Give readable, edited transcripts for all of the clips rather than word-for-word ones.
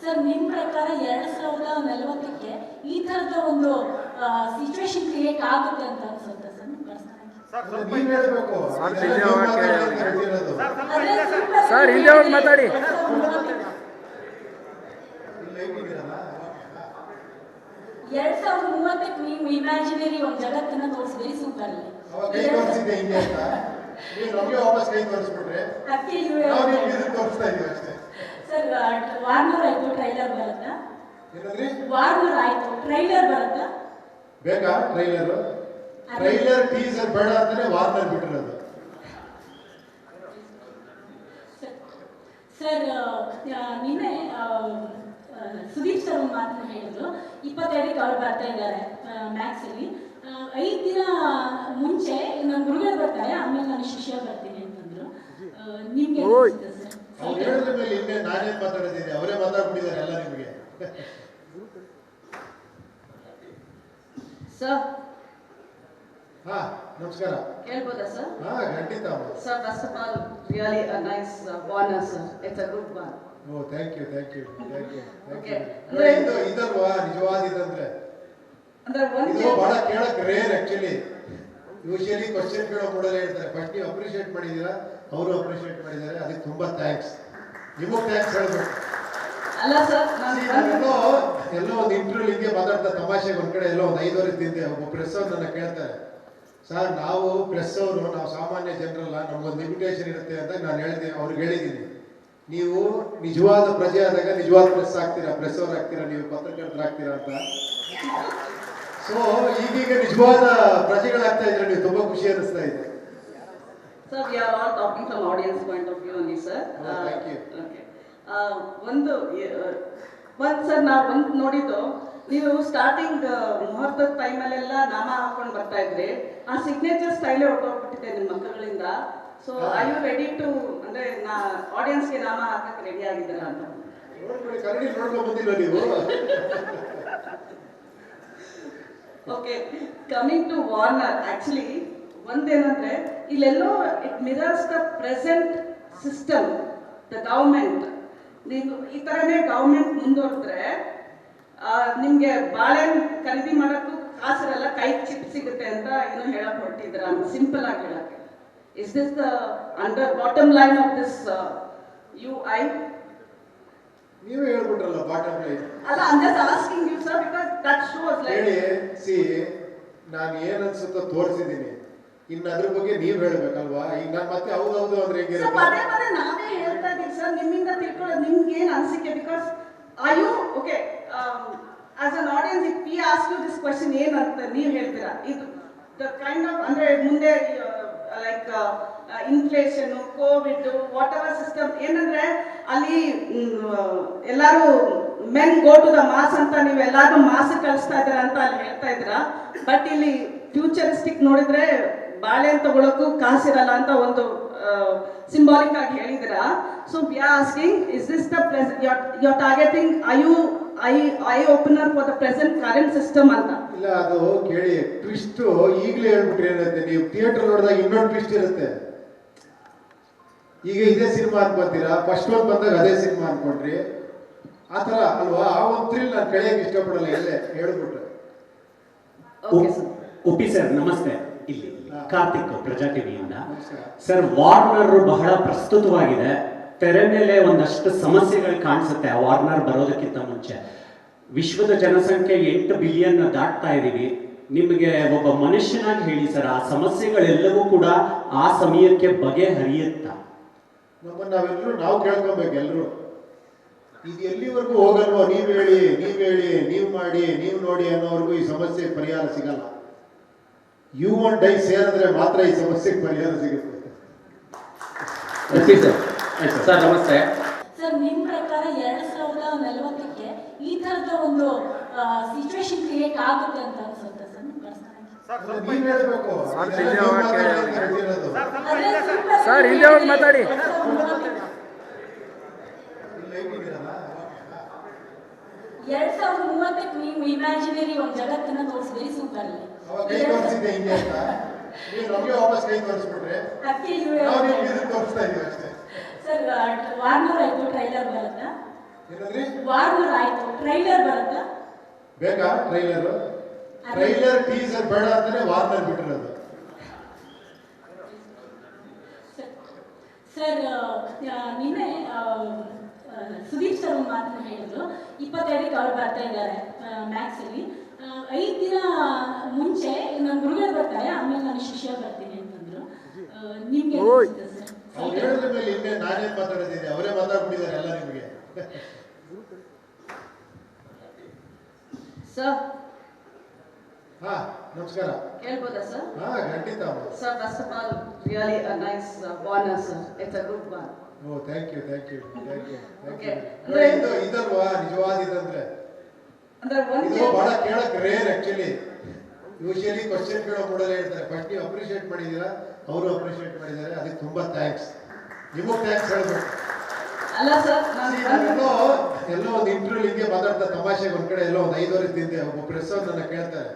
Sir ನಿಮ್ಮ ಪ್ರಕಾರ 2040ಕ್ಕೆ ಈ ಥರದ ಒಂದು ಸಿಚುವೇಶನ್ ಕ್ರಿಯೇಟ್ ಆಗುತ್ತೆ ಅಂತ ಅನ್ಸುತ್ತೆ ಸರ್ ನಿಮ್ಮ ಸರ್ ಹಿಂದೆ ಹೋಗಿ ಮಾತಾಡಿ. 2030ಕ್ಕೆ ನೀವು ಇಮ್ಯಾಜಿನರಿ ಒಂದು ಜಗತ್ತನ್ನ ತೋರಿಸಿದ್ರಿ ಸೂಪರ್ ಸರ್. ವಾರ್ನರ್ ಆಯ್ತು, ಟ್ರೈಲರ್ ಬರುತ್ತಾ? ವಾರ್ನರ್ ಆಯ್ತು, ಟ್ರೈಲರ್ ಬರುತ್ತಾ? ಬೇಕಾ ಟ್ರೈಲರ್ ಟೀಸರ್ ಬೇಡ ಅಂತಾನೆ ವಾರ್ನರ್ ಬಿಟ್ಟಿರೋದು. ಸರ್ ನಿನ್ನೆ ಸುದೀಪ್ ಸರ್ ಒಂದು ಮಾತನ್ನು ಹೇಳಿದ್ರು, 22ಕ್ಕೆ ಅವ್ರು ಬರ್ತಾ ಇದ್ದಾರೆ ಮ್ಯಾಕ್ಸ್ ಅಲ್ಲಿ. 5 ದಿನ ಮುಂಚೆ ನನ್ನ ಗುರುಗಳು ಬರ್ತಾರೆ, ಆಮೇಲೆ ನಾನು ಶಿಷ್ಯ ಬರ್ತೀನಿ ಅಂತಂದ್ರು. ನಿಮ್ಗೆ ಅವ್ರು ಹೇಳಿದ ಮೇಲೆ ಇನ್ನೇ ನಾನೇನ್ ಮಾತಾಡೋದಿದೆ, ಅವರೇ ಮಾತಾಡ್ಬಿಟ್ಟಿದ್ದಾರೆ ಎಲ್ಲ ನಿಮಗೆ. ಸರ್ ಹಾ ನಮಸ್ಕಾರ. ಹೇಳ್ಬೋದಾ ಸರ್? ಹಾ ಖಂಡಿತ. Sir first of all really a nice honour sir. It's a good one. Oh thank you. Okay ಅಂದ್ರೆ ಇದಲ್ವಾ ನಿಜವಾದ ಇದಂದ್ರೆ ಅಂದ್ರೆ ಇದು ಬಹಳ ಕೇಳಕ್ ರೇರ್ ಆಕ್ಚುಲಿ. ಯೂಶಲಿ ಕ್ವಶನ್ ಕೇಳೋ ಮೂಡಲೇ ಹೇಳ್ತಾರೆ. ಫಸ್ಟ್ ನೀವು ಅಪ್ರಿಷಿಯೇಟ್ ಮಾಡಿದ್ದೀರಾ, ಅವರು ಅಪ್ರಿಷಿಯೇಟ್ ಮಾಡಿದ್ದಾರೆ, ಅದಕ್ಕೆ ತುಂಬಾ ಥ್ಯಾಂಕ್ಸ್. ನಿಮಗೂ ಥ್ಯಾಂಕ್ಸ್ ಹೇಳ್ಬೇಕು. ಅಲ್ಲ ಸರ್, ಎಲ್ಲೋ ಒಂದು ಇಂಟರ್ವ್ಯೂ ಹಿಂಗೆ ಮಾತಾಡ್ತಾ ತಮಾಷೆಗೆ ಒಂದ್ ಕಡೆ ಎಲ್ಲೋ ಒಂದು 5 ವರ್ಷ ಹಿಂದೆ ಒಬ್ಬ ಪ್ರೆಸ್ ಅವ್ರು ನನ್ನ ಕೇಳ್ತಾರೆ, ಸರ್ ನಾವು ಪ್ರೆಸ್ ಅವರು, ನಾವು ಸಾಮಾನ್ಯ ಜನರಲ್ಲ, ನಮ್ಗೊಂದು ಲಿಮಿಟೇಷನ್ ಇರುತ್ತೆ ಅಂತ ನಾನು ಅವ್ರಿಗೆ ಹೇಳಿದ್ದೀನಿ. ನೀವು ನಿಜವಾದ ಪ್ರಜೆ ಆದಾಗ ನಿಜವಾದ ಪ್ರೆಸ್ ಆಗ್ತೀರಾ, ಪ್ರೆಸ್ ಅವ್ರು ಆಗ್ತೀರಾ, ನೀವು ಪತ್ರಕರ್ತರಾಗ್ತೀರಾ ಅಂತ. ಸೊ ಈಗೀಗ ನಿಜವಾದ ಪ್ರಜೆಗಳಾಗ್ತಾ ಇದ್ರೆ ನೀವು ತುಂಬಾ ಖುಷಿ ಅನಿಸ್ತಾ ಇದೆ. Sir we are all talking from audience point of view only sir. Okay ಒಂದು ಸರ್ ನಾವು ಒಂದು ನೋಡಿದ್ದು, ನೀವು ಸ್ಟಾರ್ಟಿಂಗ್ ಮುಹೂರ್ತದ ಟೈಮಲ್ಲೆಲ್ಲ ನಾಮ ಹಾಕೊಂಡು ಬರ್ತಾ ಇದ್ರಿ. ಆ ಸಿಗ್ನೇಚರ್ ಸ್ಟೈಲೇ ಹೊರಟೋಗ್ಬಿಟ್ಟಿದೆ ನಿಮ್ಮ ಮಕ್ಕಳಿಂದ. So I you ready to ಅಂದ್ರೆ ಆಡಿಯನ್ಸ್ಗೆ ನಾಮ ಹಾಕಕ್ಕೆ ರೆಡಿ ಆಗಿದ್ದೀರಾ ಅಂತ? ಕನ್ನಡಿ ನೋಡ್ಕೊಂಡು ಬಂದಿಲ್ಲ ನೀವು. Okay, coming to Warner, actually ಒಂದೇನಂದ್ರೆ ಇಲ್ಲೆಲ್ಲೋ it mirrors the present system, the government. ನೀವು ಈ ಥರನೇ ಗವರ್ಮೆಂಟ್ ಮುಂದುವರೆದ್ರೆ ನಿಮಗೆ ಬಾಳೆಹಣ್ಣು ಖರೀದಿ ಮಾಡೋಕ್ಕೂ ಕಾಸಿರಲ್ಲ, ಕೈಗೆ ಚಿಪ್ ಸಿಗುತ್ತೆ ಅಂತ ಏನೋ ಹೇಳಕ್ ಹೊರಟಿದ್ರ. ಸಿಂಪಲ್ ಆಗಿ ಹೇಳಕ್ಕೆ, is this the under bottom line of this UI? ನೀವೇ ಹೇಳ್ಬಿಟ್ರಲ್ಲ ಬಾಟಮ್ ಲೈನ್. ಅಲ್ಲ, I'm just asking you sir because that shows like ಹೇಳಿ. ಸಿ ನಾನು ಏನ್ ಅನ್ಸುತ್ತೋ ತೋರಿಸಿದ್ದೀನಿ, ಇನ್ನು ಅದ್ರ ಬಗ್ಗೆ ನೀವ್ ಹೇಳ್ಬೇಕಲ್ವಾ. ಈಗ ನಾನು ಮತ್ತೆ ಹೌದೌದು ಅಂದ್ರೆ ಹೇಗೆ? ಪದೇ ಪದೇ ನಾವೇ ಹೇಳ್ತಾ ಇದ್ದೀವಿ ಸರ್, ನಿಮ್ಮಿಂದ ತಿಳ್ಕೊಳ್ಳೋದು ನಿಮ್ಗೆ ಏನ್ ಅನ್ಸಿಕೆ? Because are you okay as an audience if we ask you this question ಏನಂತ ನೀವು ಹೇಳ್ತೀರಾ? ಇದು the kind of ಅಂದ್ರೆ ಮುಂದೆ like inflation, Covid, whatever system ಏನಂದ್ರೆ ಅಲ್ಲಿ ಎಲ್ಲರೂ men go to the mass ಅಂತ ನೀವು ಎಲ್ಲಾರು ಮಾಸ್ ಕಳಿಸ್ತಾ ಇದ್ದೀರಾ ಅಂತ ಅಲ್ಲಿ ಹೇಳ್ತಾ ಇದ್ದೀರಾ. ಬಟ್ ಇಲ್ಲಿ ಫ್ಯೂಚರಿಸ್ಟಿಕ್ ನೋಡಿದ್ರೆ ಬಾಳೆಹಣ್ಣು ತಗೊಳಕ್ಕೂ ಕಾಸಿರಲ್ಲ ಅಂತ ಒಂದು ಸಿಂಬಾಲಿಕ್ ಆಗಿ ಹೇಳಿದಿರಾ. So we are asking, is this the you are targeting, eye opener for the present current system ಅಂತ? ಇಲ್ಲ, ಅದು ಕೇಳಿ ಟ್ವಿಸ್ಟ್ ಈಗಲೇ ಹೇಳ್ಬಿಟ್ರೆ ಏನಿರುತ್ತೆ, ನೀವು ಥಿಯೇಟರ್ ನೋಡಿದಾಗ ಇನ್ನೊಂದು ಟ್ವಿಸ್ಟ್ ಇರುತ್ತೆ. ಈಗ ಇದೇ ಸಿನಿಮಾ ಅನ್ಕೊಂತೀರಾ, ಫಸ್ಟ್ ಒಂದು ಬಂದಾಗ ಅದೇ ಸಿನಿಮಾ ಅನ್ಕೊಂಡ್ರಿ, ಆ ಥರ ಅಲ್ವಾ? ಆ ಒಂದು ಥ್ರಿಲ್ ನಾನು ಕಳೆಯಕ್ಕೆ ಇಷ್ಟಪಡಲ್ಲ, ಎಲ್ಲೇ ಹೇಳ್ಬಿಟ್ರೆ. ಉಪಿ ಸರ್ ನಮಸ್ತೆ. ಇಲ್ಲಿ ಕಾರ್ತಿಕ್ ಪ್ರಜಾ ಟಿವಿಯಿಂದ. ಸರ್ ವಾರ್ನರ್ ಬಹಳ ಪ್ರಸ್ತುತವಾಗಿದೆ. ತೆರೆ ಮೇಲೆ ಒಂದಷ್ಟು ಸಮಸ್ಯೆಗಳು ಕಾಣಿಸುತ್ತೆ ಆ ವಾರ್ನರ್ ಬರೋದಕ್ಕಿಂತ ಮುಂಚೆ. ವಿಶ್ವದ ಜನಸಂಖ್ಯೆ 8 ಬಿಲಿಯನ್ ದಾಟ್ತಾ ಇದೀವಿ. ನಿಮಗೆ ಒಬ್ಬ ಮನುಷ್ಯನಾಗಿ ಹೇಳಿ ಸರ್, ಆ ಸಮಸ್ಯೆಗಳೆಲ್ಲವೂ ಕೂಡ ಆ ಸಮಯಕ್ಕೆ ಬಗೆಹರಿಯುತ್ತಾ? ನಾವೆಲ್ಲರೂ ನಾವು ಕೇಳ್ಕೊಬೇಕು ಎಲ್ಲರೂ. ಇದು ಎಲ್ಲಿವರೆಗೂ ಹೋಗಲ್ವೋ, ನೀವ್ ಹೇಳಿ, ನೀವು ಮಾಡಿ, ನೀವು ನೋಡಿ ಅನ್ನೋವರೆಗೂ ಈ ಸಮಸ್ಯೆಗೆ ಪರಿಹಾರ ಸಿಗಲ್ಲ. ಯು ಒನ್ ಡೈ ಸೇರಿದ್ರೆ ಮಾತ್ರ ಈ ಸಮಸ್ಯೆಗೆ ಪರಿಹಾರ ಸಿಗುತ್ತೆ. ಸರ್ ನಮಸ್ತೆ. ಸರ್ ನಿಮ್ಮ ಪ್ರಕಾರ 2040ಕ್ಕೆ ಈ ಥರದ ಒಂದು ಸಿಚುವೇಶನ್ ಕ್ರಿಯೇಟ್ ಆಗುತ್ತೆ ಅಂತ ಅನ್ಸುತ್ತೆ ಸರ್ ನಿಮ್ಮ ನೀವ್ ಹೇಳ್ಬೇಕು. ಸರ್ ಹಿಂದೆ ಹೋಗಿ ಮಾತಾಡಿ. 2030ಕ್ಕೆ ನೀವು ಇಮ್ಯಾಜಿನರಿ ಒಂದು ಜಗತ್ತನ್ನ ತೋರಿಸಿದ್ರಿ ಸೂಪರ್. ತೋರಿಸಿದ್ದೆ ಹಿಂಗೆ ಅಂತ ನೀವು ನಮಗೆ ವಾಪಸ್ ಕೈ ತೋರಿಸ್ಬಿಟ್ರೆ ನಾವು ನಿಮ್ಗೆ ಇದನ್ನ ತೋರಿಸ್ತಾ ಇದೀವಿ ಅಷ್ಟೇ. ಸರ್ ವಾರ್ನರ್ ಆಯ್ತು, ಟ್ರೈಲರ್ ಬರುತ್ತಾ? ಏನಂದ್ರಿ? ವಾರ್ನರ್ ಆಯ್ತು, ಟ್ರೈಲರ್ ಬರುತ್ತಾ? ಬೇಕಾ ಟ್ರೈಲರ್ ಟೀಸರ್ ಬೇಡ ಅಂತಾನೆ ವಾರ್ನರ್ ಬಿಟ್ಟಿರೋದು. ಸರ್, ನಿನ್ನೆ ಸುದೀಪ್ ಸರ್ ಒಂದು ಮಾತನ್ನು ಹೇಳಿದ್ರು, 25ಕ್ಕೆ ಅವ್ರು ಬರ್ತಾ ಇದ್ದಾರೆ ಮ್ಯಾಕ್ಸಲ್ಲಿ. 5 ದಿನ ಮುಂಚೆ ನನ್ನ ಗುರುಗಳು ಬರ್ತಾರೆ, ಆಮೇಲೆ ನಾನು ಶಿಷ್ಯ ಬರ್ತೀನಿ ಅಂತಂದ್ರು. ನಿಮ್ಗೆ ಸರ್? ಅವ್ರು ಹೇಳಿದ ಮೇಲೆ ಇನ್ನೇ ನಾನೇನು ಮಾತಾಡೋದಿದೆ, ಅವರೇ ಮಾತಾಡ್ಬಿಟ್ಟಿದ್ದಾರೆ ಎಲ್ಲ ನಿಮಗೆ. ಸರ್ ಹಾ, ನಮಸ್ಕಾರ. ಕೇಳ್ಬೋದಾ ಸರ್? ಹಾ, ಖಂಡಿತ. Sir, first of all really a nice honor sir. It's a good one. Oh, thank you. Okay. ಇದಲ್ವಾ ನಿಜವಾದ ಇದಂದ್ರೆ? ಅಂದ್ರೆ ಇದು ಬಹಳ ಕೇಳಕ್ ರೇರ್ ಆಕ್ಚುಲಿ. ಯೂಶಲಿ ಕ್ವಶನ್ ಕೇಳೋ ಕೂಡಲೇ ಹೇಳ್ತಾರೆ, ಫಸ್ಟ್ ನೀವು ಅಪ್ರಿಷಿಯೇಟ್ ಮಾಡಿದ್ದೀರಾ, ಅವರು ಅಪ್ರಿಷಿಯೇಟ್ ಮಾಡಿದ್ದಾರೆ, ಅದಕ್ಕೆ ತುಂಬಾ ಥ್ಯಾಂಕ್ಸ್. ನಿಮಗೂ ಥ್ಯಾಂಕ್ಸ್ ಹೇಳ್ಬೇಕು. ಅಲ್ಲ ಸರ್, ಎಲ್ಲೋ ಒಂದು ಇಂಟರ್ವ್ಯೂ ಹಿಂಗೆ ಮಾತಾಡ್ತಾ ತಮಾಷೆಗೆ ಒಂದ್ ಕಡೆ ಎಲ್ಲೋ ಒಂದು 5 ತಿಂದೆ ಒಬ್ಬ ಪ್ರೆಸ್ ಅವ್ರು ನನ್ನ ಕೇಳ್ತಾರೆ,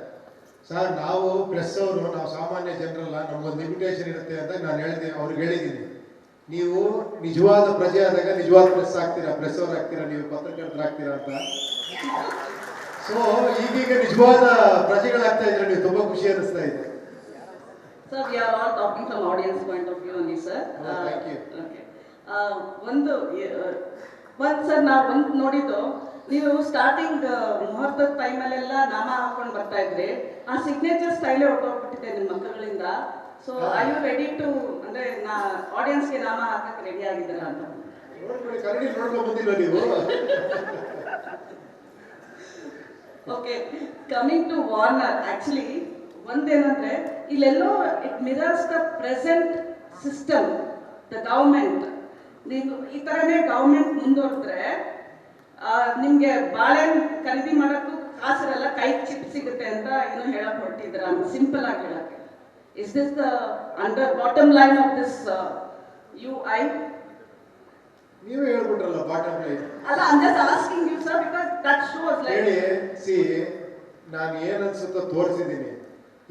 ಸರ್ ನಾವು ಪ್ರೆಸ್ ಅವರು, ನಾವು ಸಾಮಾನ್ಯ ಜನರಲ್ಲ, ನಮ್ಗೊಂದು ಲಿಮಿಟೇಷನ್ ಇರುತ್ತೆ ಅಂತ ನಾನು ಅವ್ರಿಗೆ ಹೇಳಿದ್ದೀನಿ. ನೀವು ನಿಜವಾದ ಪ್ರಜೆ ಆದಾಗ ನಿಜವಾದ ಪ್ರೆಸ್ ಆಗ್ತೀರಾ, ಪ್ರೆಸ್ ಅವ್ರು ಆಗ್ತೀರಾ, ನೀವು ಪತ್ರಕರ್ತರಾಗ್ತೀರಾ ಅಂತ. ಸೊ ಈಗೀಗ ನಿಜವಾದ ಪ್ರಜೆಗಳಾಗ್ತಾ ಇದ್ರೆ ನೀವು ತುಂಬಾ ಖುಷಿ ಅನಿಸ್ತಾ ಇದೆ. Sir, we are all talking from audience point of view only, sir. Thank you. Okay. ಒಂದು ಸರ್ ನಾವು ಒಂದು ನೋಡಿದ್ದು, ನೀವು ಸ್ಟಾರ್ಟಿಂಗ್ ಮುಹೂರ್ತದ ಟೈಮಲ್ಲೆಲ್ಲ ನಾಮ ಹಾಕೊಂಡು ಬರ್ತಾ ಇದ್ರಿ, ಆ ಸಿಗ್ನೇಚರ್ ಸ್ಟೈಲೇ ಹೊರಟೋಗ್ಬಿಟ್ಟಿದೆ ನಿಮ್ಮ ಮಕ್ಕಳಿಂದ. So I you ready to, ಅಂದ್ರೆ ಆಡಿಯನ್ಸ್ಗೆ ನಾಮ ಹಾಕಕ್ಕೆ ರೆಡಿ ಆಗಿದ್ದೀರಾ ಅಂತ? ನೋಡ್ಕೊಳ್ಳಿ, ಕರಡಿ ನೋಡ್ಕೊಂಡು ಬಂದಿಲ್ಲ ನೀವು. Okay, coming to Warner, actually ಒಂದೇನಂದ್ರೆ ಇಲ್ಲೆಲ್ಲೋ it mirrors the present system, the government. ನೀವು ಈ ಥರನೇ ಗವರ್ಮೆಂಟ್ ಮುಂದುವರೆದ್ರೆ ನಿಮಗೆ ಬಾಳೆಹಣ್ಣು ಖರೀದಿ ಮಾಡೋಕ್ಕೂ ಕಾಸಿರಲ್ಲ, ಕೈ ಚಿಪ್ ಸಿಗುತ್ತೆ ಅಂತ ಏನೋ ಹೇಳಕ್ ಹೊರಟಿದ್ರ, ಸಿಂಪಲ್ ಆಗಿ ಹೇಳಕ್ಕೆ. Is this the under bottom line of this UI? ನೀವೇ ಹೇಳ್ಬಿಟ್ರಲ್ಲ ಬಾಟಮ್ ಲೈನ್. ಅಲ್ಲ, I'm just asking you, sir, because that shows like. ಹೇಳಿ, ನಾನು ಏನ್ ಅನ್ಸುತ್ತೋ ತೋರಿಸಿದ್ದೀನಿ,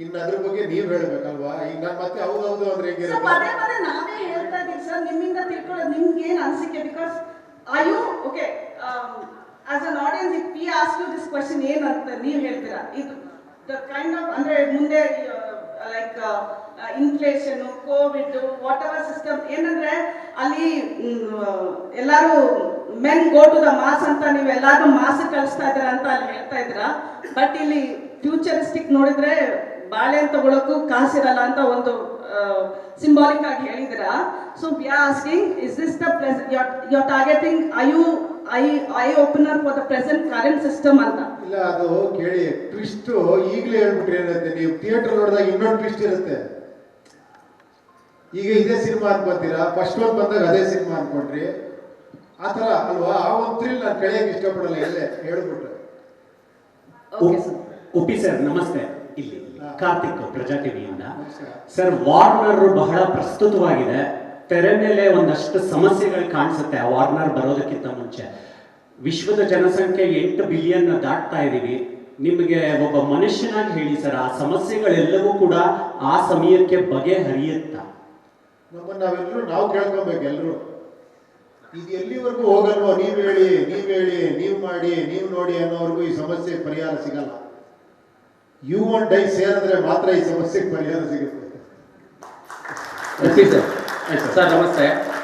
ಇನ್ನು ಅದ್ರ ಬಗ್ಗೆ ನೀವ್ ಹೇಳ್ಬೇಕಲ್ವಾ. ಈಗ ನಾನು ಮತ್ತೆ ಹೌದು ಅಂದ್ರೆ ಹೇಗೆ? ಪದೇ ಪದೇ ನಾವೇ ಹೇಳ್ತಾ ಇದ್ದೀವಿ ಸರ್, ನಿಮ್ಮಿಂದ ತಿಳ್ಕೊಳ್ಳೋದು ನಿಮ್ಗೆ ಏನ್ ಅನ್ಸಿಕೆ? Because are you okay as an audience, if we ask you this question ಏನಂತ ನೀವು ಹೇಳ್ತೀರಾ? ಇದು ದ ಕೈಂಡ್ ಆಫ್, ಅಂದ್ರೆ ಮುಂದೆ like inflation, Covid, whatever system, ಏನಂದ್ರೆ ಅಲ್ಲಿ ಎಲ್ಲರೂ men go to the mass ಅಂತ ನೀವು ಎಲ್ಲಾರು ಮಾಸ್ ಕಳಿಸ್ತಾ ಇದ್ದೀರಾ ಅಂತ ಅಲ್ಲಿ ಹೇಳ್ತಾ ಇದ್ದೀರಾ. ಬಟ್ ಇಲ್ಲಿ ಫ್ಯೂಚರಿಸ್ಟಿಕ್ ನೋಡಿದ್ರೆ ಬಾಳೆಹಣ್ಣು ತಗೊಳಕ್ಕೂ ಕಾಸಿರಲ್ಲ ಅಂತ ಒಂದು ಸಿಂಬಾಲಿಕ್ ಆಗಿ ಹೇಳಿದಿರಾ. So we are asking, is this the you are targeting, eye opener for the present current system ಅಂತ? ಇಲ್ಲ, ಅದು ಕೇಳಿ, ಟ್ವಿಸ್ಟ್ ಈಗಲೇ ಹೇಳ್ಬಿಟ್ರಿ ಏನಿರುತ್ತೆ. ನೀವು ಥಿಯೇಟರ್ ನೋಡಿದಾಗ ಇನ್ನೊಂದು ಟ್ವಿಸ್ಟ್ ಇರುತ್ತೆ. ಈಗ ಇದೇ ಸಿನಿಮಾ ಅನ್ಕೊಂತೀರಾ, ಫಸ್ಟ್ ಒಂದು ಬಂದಾಗ ಅದೇ ಸಿನಿಮಾ ಅನ್ಕೊಂಡ್ರಿ, ಆ ಥರ ಅಲ್ವಾ? ಆ ಒಂದು ಥ್ರಿಲ್ ನಾನು ಕಳೆಯಕ್ಕೆ ಇಷ್ಟಪಡಲ್ಲ, ಎಲ್ಲೇ ಹೇಳ್ಬಿಟ್ರೆ. ಉಪಿ ಸರ್, ನಮಸ್ತೆ. ಇಲ್ಲಿ ಕಾರ್ತಿಕ್, ಪ್ರಜಾ ಟಿವಿಯಿಂದ. ಸರ್, ವಾರ್ನರ್ ಬಹಳ ಪ್ರಸ್ತುತವಾಗಿದೆ. ತೆರೆ ಮೇಲೆ ಒಂದಷ್ಟು ಸಮಸ್ಯೆಗಳು ಕಾಣಿಸುತ್ತೆ ಆ ವಾರ್ನರ್ ಬರೋದಕ್ಕಿಂತ ಮುಂಚೆ. ವಿಶ್ವದ ಜನಸಂಖ್ಯೆ 8 ಬಿಲಿಯನ್ ದಾಟ್ತಾ ಇದೀವಿ. ನಿಮಗೆ ಒಬ್ಬ ಮನುಷ್ಯನಾಗಿ ಹೇಳಿ ಸರ್, ಆ ಸಮಸ್ಯೆಗಳೆಲ್ಲವೂ ಕೂಡ ಆ ಸಮಯಕ್ಕೆ ಬಗೆಹರಿಯುತ್ತಾ? ನಮ್ಮನ್ನು ನಾವು ಕೇಳ್ಕೊಬೇಕು ಎಲ್ಲರೂ. ಇದು ಎಲ್ಲಿವರೆಗೂ ಹೋಗಲ್ವೋ, ನೀವ್ ಹೇಳಿ, ನೀವು ಮಾಡಿ, ನೀವು ನೋಡಿ ಅನ್ನೋವರೆಗೂ ಈ ಸಮಸ್ಯೆಗೆ ಪರಿಹಾರ ಸಿಗಲ್ಲ. ಯು ವಾಂಟ್ ಡೈ ಸೇರಿದ್ರೆ ಮಾತ್ರ ಈ ಸಮಸ್ಯೆಗೆ ಪರಿಹಾರ ಸಿಗುತ್ತೆ. ಸರ್, ನಮಸ್ತೆ.